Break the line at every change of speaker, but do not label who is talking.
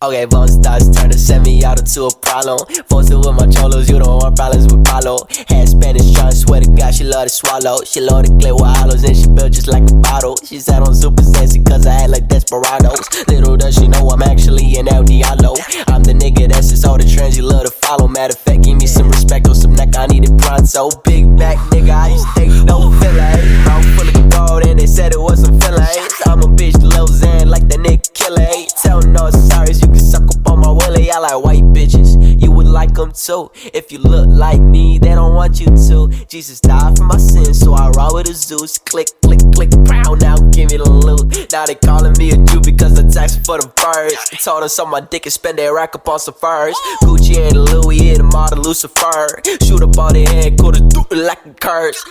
Okay, phone stars turn a semi-auto to a problem. Posted with my cholos, you don't want problems with Palo. Had Spanish trying, swear to God, she love to swallow. She love to clear with hollows and she built just like a bottle. She sat on super sassy cause I act like desperados. Little does she know I'm actually an El Diablo. I'm the nigga that's just all the trends you love to follow. Matter of fact, give me some respect on some neck, I need it pronto. Big back nigga, I used to think no feelings. Mouth full of gold and they said it was some feelings. I'm a bitch, Lil Xan, like the nigga killer. Tell no sorries, you can suck up on my willy. I like white bitches, you would like them too. If you look like me, they don't want you to. Jesus died for my sins, so I roll with a Zeus. Click, click, click, pow, now give me the loot. Now they calling me a Jew because the tax for the birds. I told them suck my dick and spend their rack up on some furs. Gucci and Louis and them all the Lucifer. Shoot up on their head, could do it like a curse.